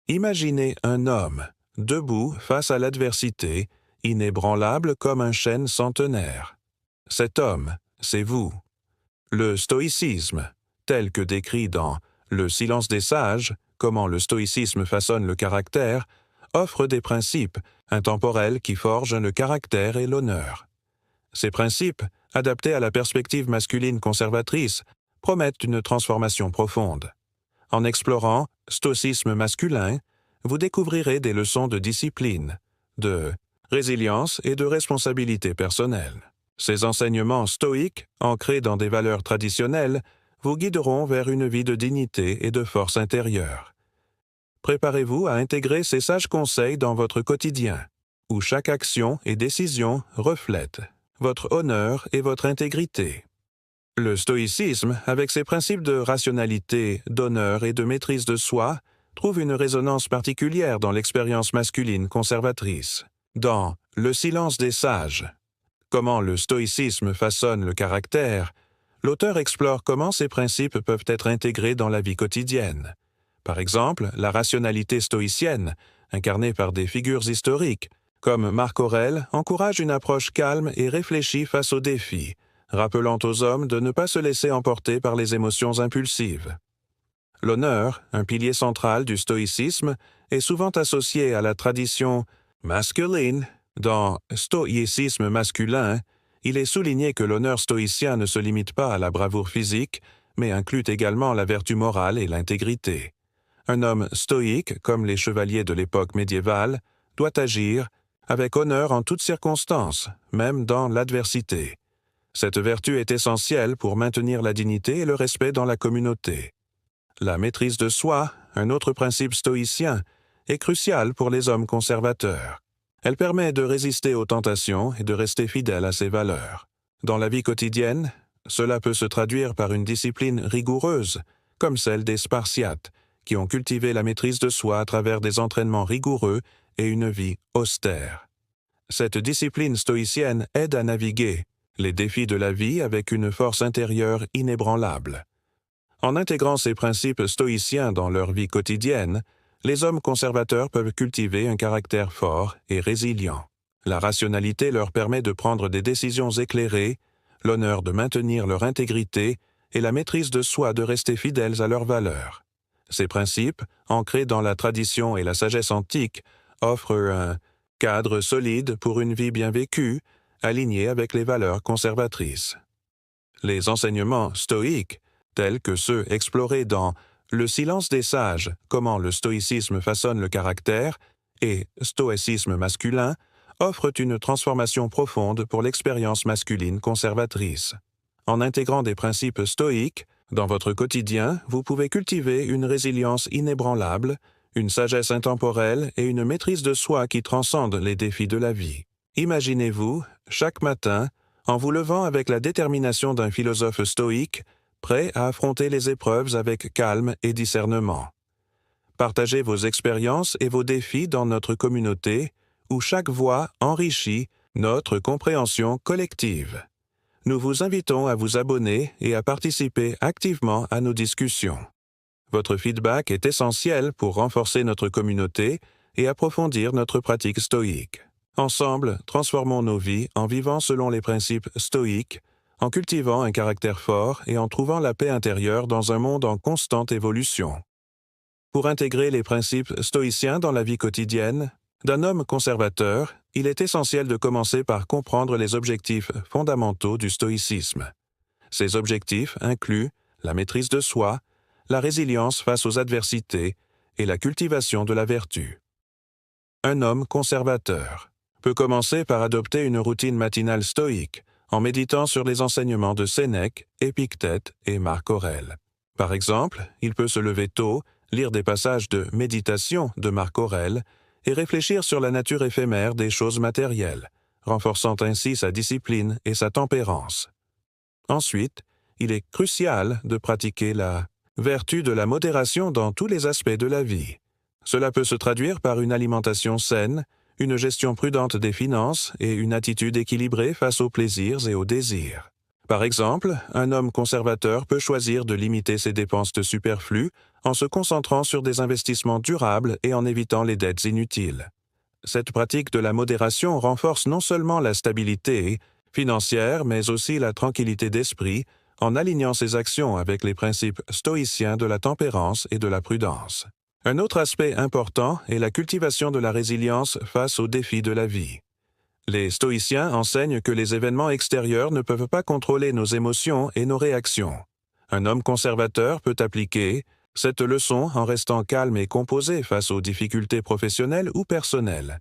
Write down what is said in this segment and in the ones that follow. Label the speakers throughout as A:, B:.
A: Imaginez un homme, debout face à l'adversité, inébranlable comme un chêne centenaire. Cet homme, c'est vous. Le stoïcisme, tel que décrit dans Le silence des sages, comment le stoïcisme façonne le caractère, offre des principes intemporels qui forgent le caractère et l'honneur. Ces principes, adaptés à la perspective masculine conservatrice, promettent une transformation profonde. En explorant stoïcisme masculin, vous découvrirez des leçons de discipline, de résilience et de responsabilité personnelle. Ces enseignements stoïques, ancrés dans des valeurs traditionnelles, vous guideront vers une vie de dignité et de force intérieure. Préparez-vous à intégrer ces sages conseils dans votre quotidien, où chaque action et décision reflète votre honneur et votre intégrité. Le stoïcisme, avec ses principes de rationalité, d'honneur et de maîtrise de soi, trouve une résonance particulière dans l'expérience masculine conservatrice. Dans Le silence des sages, comment le stoïcisme façonne le caractère, l'auteur explore comment ces principes peuvent être intégrés dans la vie quotidienne. Par exemple, la rationalité stoïcienne, incarnée par des figures historiques, comme Marc Aurèle, encourage une approche calme et réfléchie face aux défis, rappelant aux hommes de ne pas se laisser emporter par les émotions impulsives. L'honneur, un pilier central du stoïcisme, est souvent associé à la tradition masculine. Dans Stoïcisme masculin, il est souligné que l'honneur stoïcien ne se limite pas à la bravoure physique, mais inclut également la vertu morale et l'intégrité. Un homme stoïque, comme les chevaliers de l'époque médiévale, doit agir avec honneur en toutes circonstances, même dans l'adversité. Cette vertu est essentielle pour maintenir la dignité et le respect dans la communauté. La maîtrise de soi, un autre principe stoïcien, est crucial pour les hommes conservateurs. Elle permet de résister aux tentations et de rester fidèle à ses valeurs. Dans la vie quotidienne, cela peut se traduire par une discipline rigoureuse, comme celle des Spartiates, qui ont cultivé la maîtrise de soi à travers des entraînements rigoureux et une vie austère. Cette discipline stoïcienne aide à naviguer les défis de la vie avec une force intérieure inébranlable. En intégrant ces principes stoïciens dans leur vie quotidienne, les hommes conservateurs peuvent cultiver un caractère fort et résilient. La rationalité leur permet de prendre des décisions éclairées, l'honneur de maintenir leur intégrité et la maîtrise de soi de rester fidèles à leurs valeurs. Ces principes, ancrés dans la tradition et la sagesse antique, offrent un cadre solide pour une vie bien vécue, alignée avec les valeurs conservatrices. Les enseignements stoïques, tels que ceux explorés dans Le silence des sages, comment le stoïcisme façonne le caractère, et Stoïcisme masculin, offrent une transformation profonde pour l'expérience masculine conservatrice. En intégrant des principes stoïques, dans votre quotidien, vous pouvez cultiver une résilience inébranlable, une sagesse intemporelle et une maîtrise de soi qui transcendent les défis de la vie. Imaginez-vous, chaque matin, en vous levant avec la détermination d'un philosophe stoïque, prêt à affronter les épreuves avec calme et discernement. Partagez vos expériences et vos défis dans notre communauté, où chaque voix enrichit notre compréhension collective. Nous vous invitons à vous abonner et à participer activement à nos discussions. Votre feedback est essentiel pour renforcer notre communauté et approfondir notre pratique stoïque. Ensemble, transformons nos vies en vivant selon les principes stoïques, en cultivant un caractère fort et en trouvant la paix intérieure dans un monde en constante évolution. Pour intégrer les principes stoïciens dans la vie quotidienne d'un homme conservateur, il est essentiel de commencer par comprendre les objectifs fondamentaux du stoïcisme. Ces objectifs incluent la maîtrise de soi, la résilience face aux adversités et la cultivation de la vertu. Un homme conservateur peut commencer par adopter une routine matinale stoïque, en méditant sur les enseignements de Sénèque, Épictète et Marc Aurèle. Par exemple, il peut se lever tôt, lire des passages de méditation de Marc Aurèle et réfléchir sur la nature éphémère des choses matérielles, renforçant ainsi sa discipline et sa tempérance. Ensuite, il est crucial de pratiquer la vertu de la modération dans tous les aspects de la vie. Cela peut se traduire par une alimentation saine, une gestion prudente des finances et une attitude équilibrée face aux plaisirs et aux désirs. Par exemple, un homme conservateur peut choisir de limiter ses dépenses superflues en se concentrant sur des investissements durables et en évitant les dettes inutiles. Cette pratique de la modération renforce non seulement la stabilité financière, mais aussi la tranquillité d'esprit, en alignant ses actions avec les principes stoïciens de la tempérance et de la prudence. Un autre aspect important est la cultivation de la résilience face aux défis de la vie. Les stoïciens enseignent que les événements extérieurs ne peuvent pas contrôler nos émotions et nos réactions. Un homme conservateur peut appliquer cette leçon en restant calme et composé face aux difficultés professionnelles ou personnelles.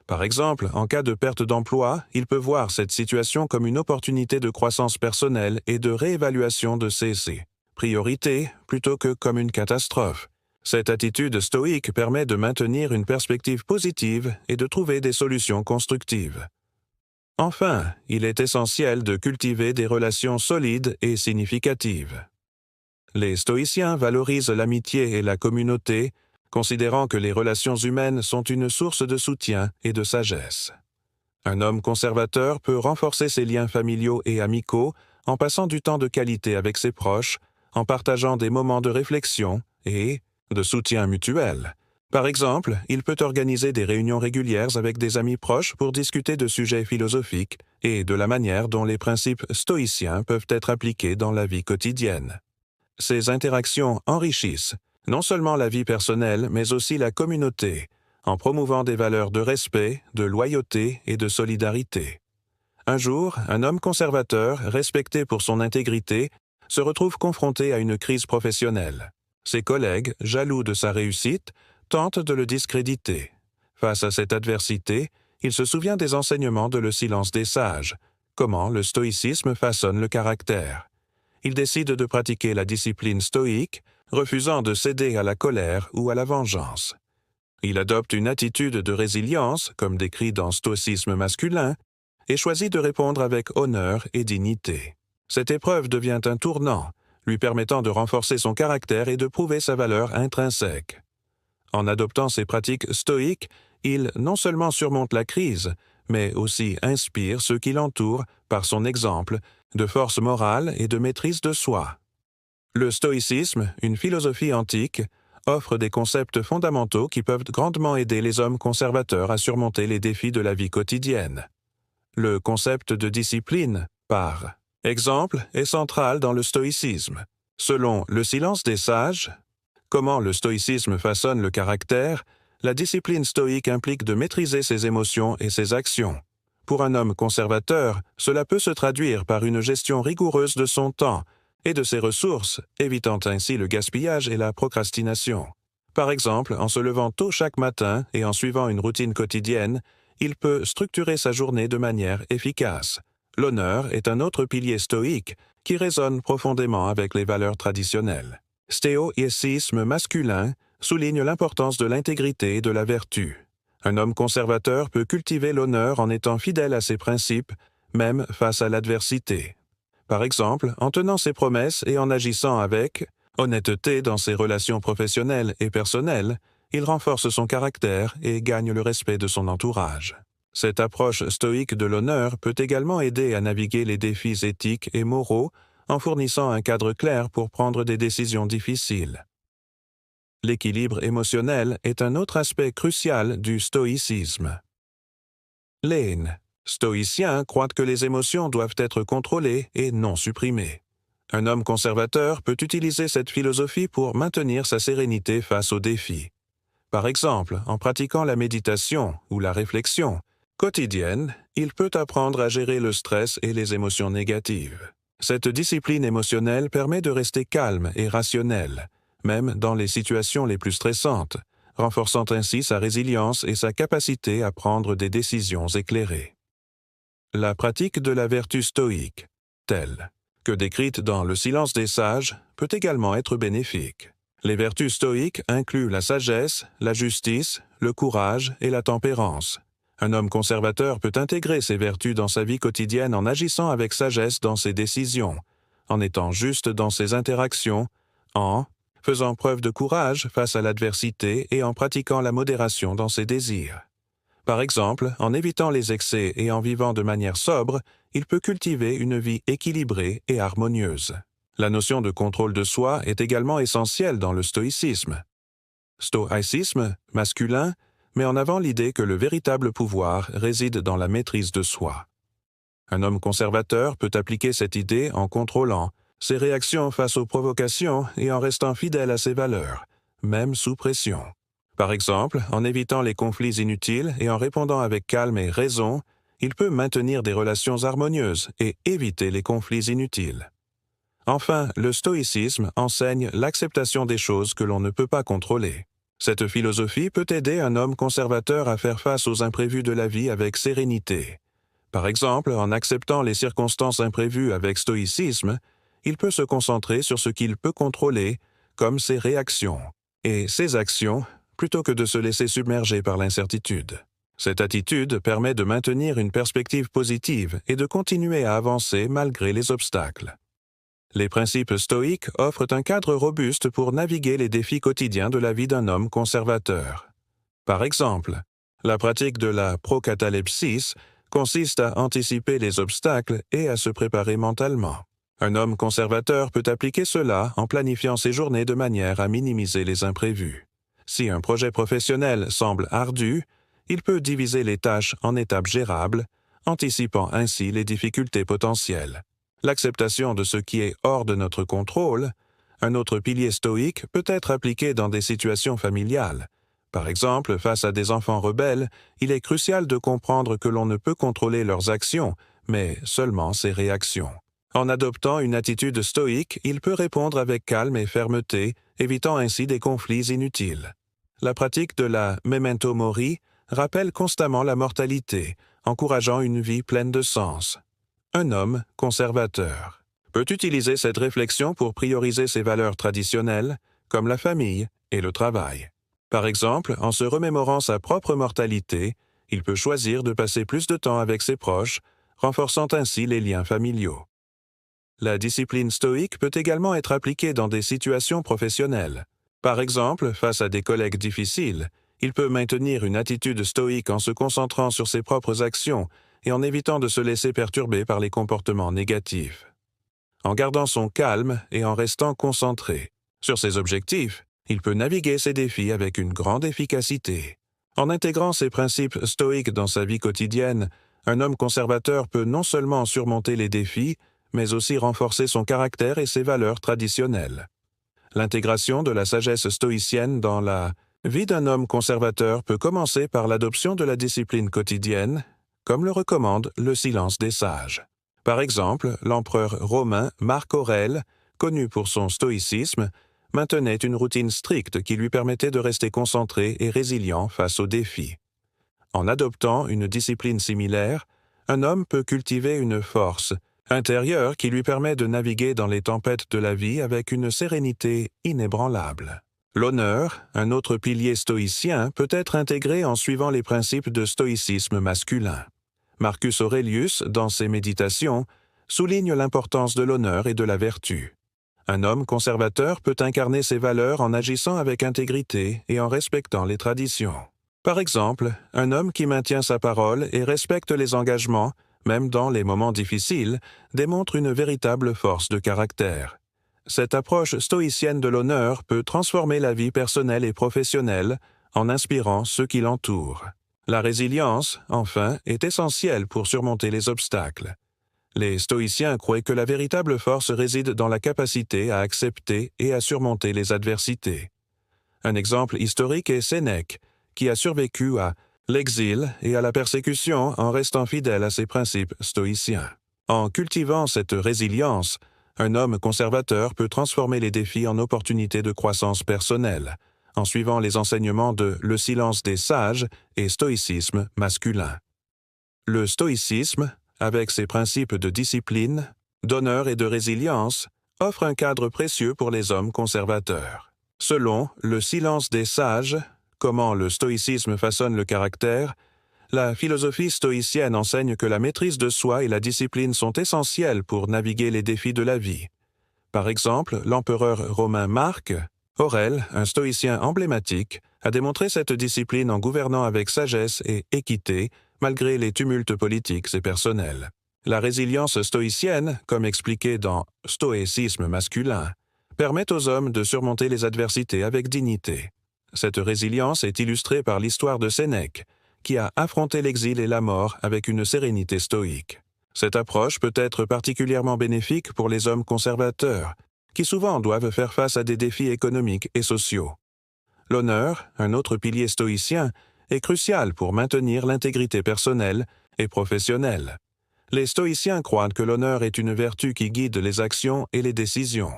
A: Par exemple, en cas de perte d'emploi, il peut voir cette situation comme une opportunité de croissance personnelle et de réévaluation de ses priorités plutôt que comme une catastrophe. Cette attitude stoïque permet de maintenir une perspective positive et de trouver des solutions constructives. Enfin, il est essentiel de cultiver des relations solides et significatives. Les stoïciens valorisent l'amitié et la communauté, considérant que les relations humaines sont une source de soutien et de sagesse. Un homme conservateur peut renforcer ses liens familiaux et amicaux en passant du temps de qualité avec ses proches, en partageant des moments de réflexion et de soutien mutuel. Par exemple, il peut organiser des réunions régulières avec des amis proches pour discuter de sujets philosophiques et de la manière dont les principes stoïciens peuvent être appliqués dans la vie quotidienne. Ces interactions enrichissent non seulement la vie personnelle, mais aussi la communauté, en promouvant des valeurs de respect, de loyauté et de solidarité. Un jour, un homme conservateur, respecté pour son intégrité, se retrouve confronté à une crise professionnelle. Ses collègues, jaloux de sa réussite, tentent de le discréditer. Face à cette adversité, il se souvient des enseignements de Le Silence des sages, comment le stoïcisme façonne le caractère. Il décide de pratiquer la discipline stoïque, refusant de céder à la colère ou à la vengeance. Il adopte une attitude de résilience, comme décrit dans Stoïcisme masculin, et choisit de répondre avec honneur et dignité. Cette épreuve devient un tournant, lui permettant de renforcer son caractère et de prouver sa valeur intrinsèque. En adoptant ces pratiques stoïques, il non seulement surmonte la crise, mais aussi inspire ceux qui l'entourent par son exemple de force morale et de maîtrise de soi. Le stoïcisme, une philosophie antique, offre des concepts fondamentaux qui peuvent grandement aider les hommes conservateurs à surmonter les défis de la vie quotidienne. Le concept de discipline, par exemple, est central dans le stoïcisme. Selon Le Silence des sages, comment le stoïcisme façonne le caractère, la discipline stoïque implique de maîtriser ses émotions et ses actions. Pour un homme conservateur, cela peut se traduire par une gestion rigoureuse de son temps et de ses ressources, évitant ainsi le gaspillage et la procrastination. Par exemple, en se levant tôt chaque matin et en suivant une routine quotidienne, il peut structurer sa journée de manière efficace. L'honneur est un autre pilier stoïque qui résonne profondément avec les valeurs traditionnelles. Stoïcisme masculin souligne l'importance de l'intégrité et de la vertu. Un homme conservateur peut cultiver l'honneur en étant fidèle à ses principes, même face à l'adversité. Par exemple, en tenant ses promesses et en agissant avec honnêteté dans ses relations professionnelles et personnelles, il renforce son caractère et gagne le respect de son entourage. Cette approche stoïque de l'honneur peut également aider à naviguer les défis éthiques et moraux en fournissant un cadre clair pour prendre des décisions difficiles. L'équilibre émotionnel est un autre aspect crucial du stoïcisme. Lane, stoïcien, croit que les émotions doivent être contrôlées et non supprimées. Un homme conservateur peut utiliser cette philosophie pour maintenir sa sérénité face aux défis. Par exemple, en pratiquant la méditation ou la réflexion quotidienne, il peut apprendre à gérer le stress et les émotions négatives. Cette discipline émotionnelle permet de rester calme et rationnel, même dans les situations les plus stressantes, renforçant ainsi sa résilience et sa capacité à prendre des décisions éclairées. La pratique de la vertu stoïque, telle que décrite dans Le Silence des sages, peut également être bénéfique. Les vertus stoïques incluent la sagesse, la justice, le courage et la tempérance. Un homme conservateur peut intégrer ces vertus dans sa vie quotidienne en agissant avec sagesse dans ses décisions, en étant juste dans ses interactions, en faisant preuve de courage face à l'adversité et en pratiquant la modération dans ses désirs. Par exemple, en évitant les excès et en vivant de manière sobre, il peut cultiver une vie équilibrée et harmonieuse. La notion de contrôle de soi est également essentielle dans le stoïcisme. Stoïcisme, masculin, met en avant l'idée que le véritable pouvoir réside dans la maîtrise de soi. Un homme conservateur peut appliquer cette idée en contrôlant ses réactions face aux provocations et en restant fidèle à ses valeurs, même sous pression. Par exemple, en évitant les conflits inutiles et en répondant avec calme et raison, il peut maintenir des relations harmonieuses et éviter les conflits inutiles. Enfin, le stoïcisme enseigne l'acceptation des choses que l'on ne peut pas contrôler. Cette philosophie peut aider un homme conservateur à faire face aux imprévus de la vie avec sérénité. Par exemple, en acceptant les circonstances imprévues avec stoïcisme, il peut se concentrer sur ce qu'il peut contrôler, comme ses réactions, et ses actions, plutôt que de se laisser submerger par l'incertitude. Cette attitude permet de maintenir une perspective positive et de continuer à avancer malgré les obstacles. Les principes stoïques offrent un cadre robuste pour naviguer les défis quotidiens de la vie d'un homme conservateur. Par exemple, la pratique de la procatalepsis consiste à anticiper les obstacles et à se préparer mentalement. Un homme conservateur peut appliquer cela en planifiant ses journées de manière à minimiser les imprévus. Si un projet professionnel semble ardu, il peut diviser les tâches en étapes gérables, anticipant ainsi les difficultés potentielles. L'acceptation de ce qui est hors de notre contrôle, un autre pilier stoïque, peut être appliqué dans des situations familiales. Par exemple, face à des enfants rebelles, il est crucial de comprendre que l'on ne peut contrôler leurs actions, mais seulement ses réactions. En adoptant une attitude stoïque, il peut répondre avec calme et fermeté, évitant ainsi des conflits inutiles. La pratique de la memento mori rappelle constamment la mortalité, encourageant une vie pleine de sens. Un homme conservateur peut utiliser cette réflexion pour prioriser ses valeurs traditionnelles, comme la famille et le travail. Par exemple, en se remémorant sa propre mortalité, il peut choisir de passer plus de temps avec ses proches, renforçant ainsi les liens familiaux. La discipline stoïque peut également être appliquée dans des situations professionnelles. Par exemple, face à des collègues difficiles, il peut maintenir une attitude stoïque en se concentrant sur ses propres actions et en évitant de se laisser perturber par les comportements négatifs. En gardant son calme et en restant concentré sur ses objectifs, il peut naviguer ces défis avec une grande efficacité. En intégrant ces principes stoïques dans sa vie quotidienne, un homme conservateur peut non seulement surmonter les défis, mais aussi renforcer son caractère et ses valeurs traditionnelles. L'intégration de la sagesse stoïcienne dans la vie d'un homme conservateur peut commencer par l'adoption de la discipline quotidienne, comme le recommande le silence des sages. Par exemple, l'empereur romain Marc Aurèle, connu pour son stoïcisme, maintenait une routine stricte qui lui permettait de rester concentré et résilient face aux défis. En adoptant une discipline similaire, un homme peut cultiver une force intérieure qui lui permet de naviguer dans les tempêtes de la vie avec une sérénité inébranlable. L'honneur, un autre pilier stoïcien, peut être intégré en suivant les principes de stoïcisme masculin. Marcus Aurelius, dans ses Méditations, souligne l'importance de l'honneur et de la vertu. Un homme conservateur peut incarner ces valeurs en agissant avec intégrité et en respectant les traditions. Par exemple, un homme qui maintient sa parole et respecte les engagements, même dans les moments difficiles, démontre une véritable force de caractère. Cette approche stoïcienne de l'honneur peut transformer la vie personnelle et professionnelle en inspirant ceux qui l'entourent. La résilience, enfin, est essentielle pour surmonter les obstacles. Les stoïciens croient que la véritable force réside dans la capacité à accepter et à surmonter les adversités. Un exemple historique est Sénèque, qui a survécu à l'exil et à la persécution en restant fidèle à ses principes stoïciens. En cultivant cette résilience, un homme conservateur peut transformer les défis en opportunités de croissance personnelle, en suivant les enseignements de Le silence des sages et stoïcisme masculin. Le stoïcisme, avec ses principes de discipline, d'honneur et de résilience, offre un cadre précieux pour les hommes conservateurs. Selon Le silence des sages, comment le stoïcisme façonne le caractère, la philosophie stoïcienne enseigne que la maîtrise de soi et la discipline sont essentielles pour naviguer les défis de la vie. Par exemple, l'empereur romain Marc Aurèle, un stoïcien emblématique, a démontré cette discipline en gouvernant avec sagesse et équité, malgré les tumultes politiques et personnels. La résilience stoïcienne, comme expliqué dans Stoïcisme masculin, permet aux hommes de surmonter les adversités avec dignité. Cette résilience est illustrée par l'histoire de Sénèque, qui a affronté l'exil et la mort avec une sérénité stoïque. Cette approche peut être particulièrement bénéfique pour les hommes conservateurs, qui souvent doivent faire face à des défis économiques et sociaux. L'honneur, un autre pilier stoïcien, est crucial pour maintenir l'intégrité personnelle et professionnelle. Les stoïciens croient que l'honneur est une vertu qui guide les actions et les décisions.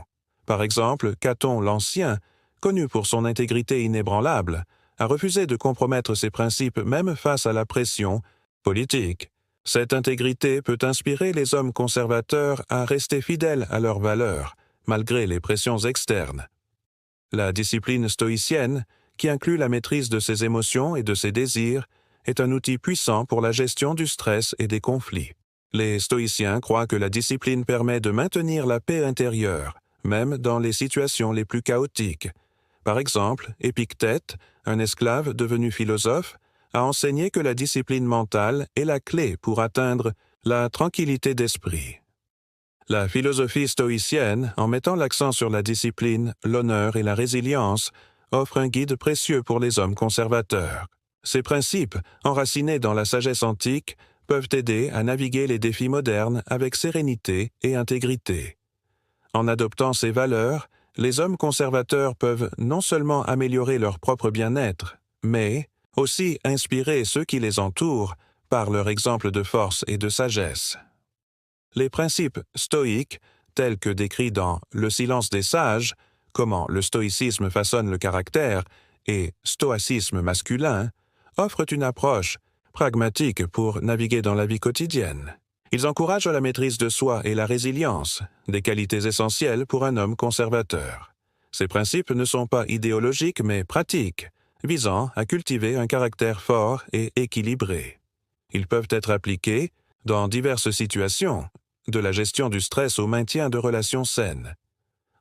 A: Par exemple, Caton l'Ancien, connu pour son intégrité inébranlable, a refusé de compromettre ses principes même face à la pression politique. Cette intégrité peut inspirer les hommes conservateurs à rester fidèles à leurs valeurs, malgré les pressions externes. La discipline stoïcienne, qui inclut la maîtrise de ses émotions et de ses désirs, est un outil puissant pour la gestion du stress et des conflits. Les stoïciens croient que la discipline permet de maintenir la paix intérieure, même dans les situations les plus chaotiques. Par exemple, Épictète, un esclave devenu philosophe, a enseigné que la discipline mentale est la clé pour atteindre la tranquillité d'esprit. La philosophie stoïcienne, en mettant l'accent sur la discipline, l'honneur et la résilience, offre un guide précieux pour les hommes conservateurs. Ces principes, enracinés dans la sagesse antique, peuvent aider à naviguer les défis modernes avec sérénité et intégrité. En adoptant ces valeurs, les hommes conservateurs peuvent non seulement améliorer leur propre bien-être, mais aussi inspirer ceux qui les entourent par leur exemple de force et de sagesse. Les principes stoïques, tels que décrits dans Le silence des sages, comment le stoïcisme façonne le caractère, et Stoïcisme masculin, offrent une approche pragmatique pour naviguer dans la vie quotidienne. Ils encouragent la maîtrise de soi et la résilience, des qualités essentielles pour un homme conservateur. Ces principes ne sont pas idéologiques mais pratiques, visant à cultiver un caractère fort et équilibré. Ils peuvent être appliqués dans diverses situations, de la gestion du stress au maintien de relations saines.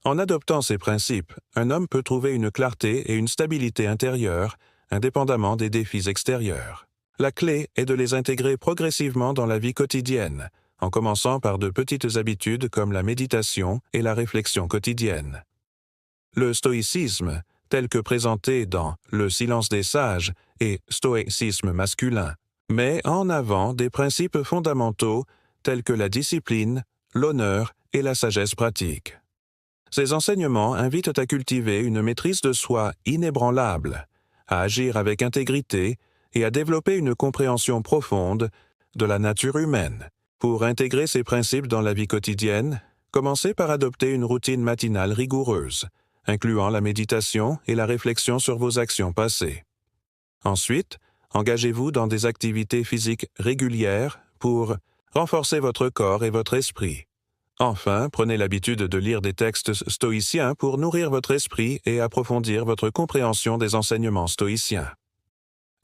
A: En adoptant ces principes, un homme peut trouver une clarté et une stabilité intérieure, indépendamment des défis extérieurs. La clé est de les intégrer progressivement dans la vie quotidienne, en commençant par de petites habitudes comme la méditation et la réflexion quotidienne. Le stoïcisme, tel que présenté dans Le silence des sages et Stoïcisme masculin, met en avant des principes fondamentaux tels que la discipline, l'honneur et la sagesse pratique. Ces enseignements invitent à cultiver une maîtrise de soi inébranlable, à agir avec intégrité et à développer une compréhension profonde de la nature humaine. Pour intégrer ces principes dans la vie quotidienne, commencez par adopter une routine matinale rigoureuse, incluant la méditation et la réflexion sur vos actions passées. Ensuite, engagez-vous dans des activités physiques régulières pour renforcer votre corps et votre esprit. Enfin, prenez l'habitude de lire des textes stoïciens pour nourrir votre esprit et approfondir votre compréhension des enseignements stoïciens.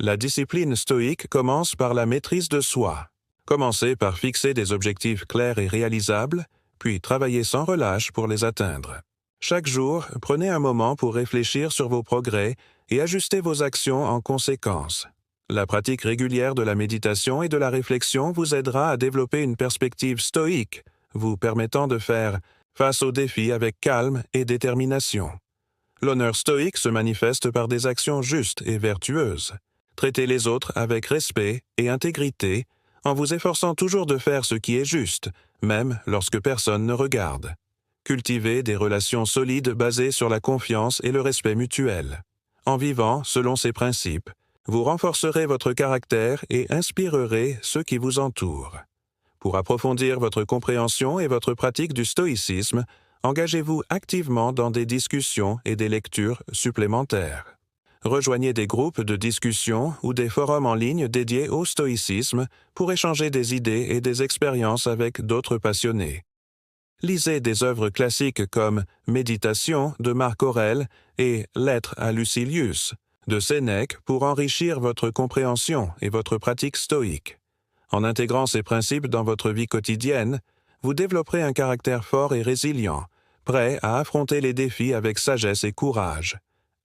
A: La discipline stoïque commence par la maîtrise de soi. Commencez par fixer des objectifs clairs et réalisables, puis travaillez sans relâche pour les atteindre. Chaque jour, prenez un moment pour réfléchir sur vos progrès et ajustez vos actions en conséquence. La pratique régulière de la méditation et de la réflexion vous aidera à développer une perspective stoïque, vous permettant de faire face aux défis avec calme et détermination. L'honneur stoïque se manifeste par des actions justes et vertueuses. Traitez les autres avec respect et intégrité, en vous efforçant toujours de faire ce qui est juste, même lorsque personne ne regarde. Cultivez des relations solides basées sur la confiance et le respect mutuel. En vivant selon ces principes, vous renforcerez votre caractère et inspirerez ceux qui vous entourent. Pour approfondir votre compréhension et votre pratique du stoïcisme, engagez-vous activement dans des discussions et des lectures supplémentaires. Rejoignez des groupes de discussion ou des forums en ligne dédiés au stoïcisme pour échanger des idées et des expériences avec d'autres passionnés. Lisez des œuvres classiques comme Méditation de Marc Aurèle et Lettres à Lucilius de Sénèque pour enrichir votre compréhension et votre pratique stoïque. En intégrant ces principes dans votre vie quotidienne, vous développerez un caractère fort et résilient, prêt à affronter les défis avec sagesse et courage.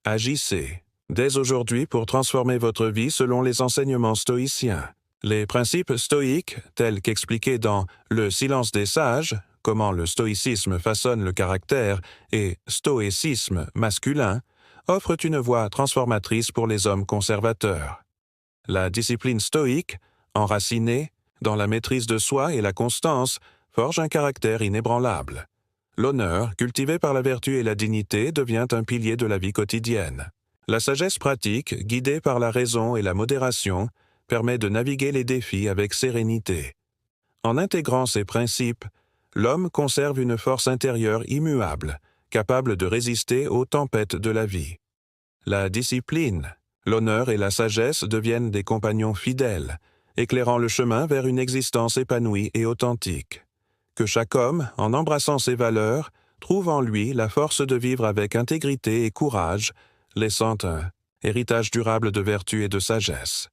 A: Agissez dès aujourd'hui pour transformer votre vie selon les enseignements stoïciens. Les principes stoïques, tels qu'expliqués dans Le silence des sages, comment le stoïcisme façonne le caractère, et Stoïcisme masculin, offrent une voie transformatrice pour les hommes conservateurs. La discipline stoïque, enracinée dans la maîtrise de soi et la constance, forge un caractère inébranlable. L'honneur, cultivé par la vertu et la dignité, devient un pilier de la vie quotidienne. La sagesse pratique, guidée par la raison et la modération, permet de naviguer les défis avec sérénité. En intégrant ces principes, l'homme conserve une force intérieure immuable, capable de résister aux tempêtes de la vie. La discipline, l'honneur et la sagesse deviennent des compagnons fidèles, éclairant le chemin vers une existence épanouie et authentique. Que chaque homme, en embrassant ces valeurs, trouve en lui la force de vivre avec intégrité et courage, laissant un héritage durable de vertu et de sagesse.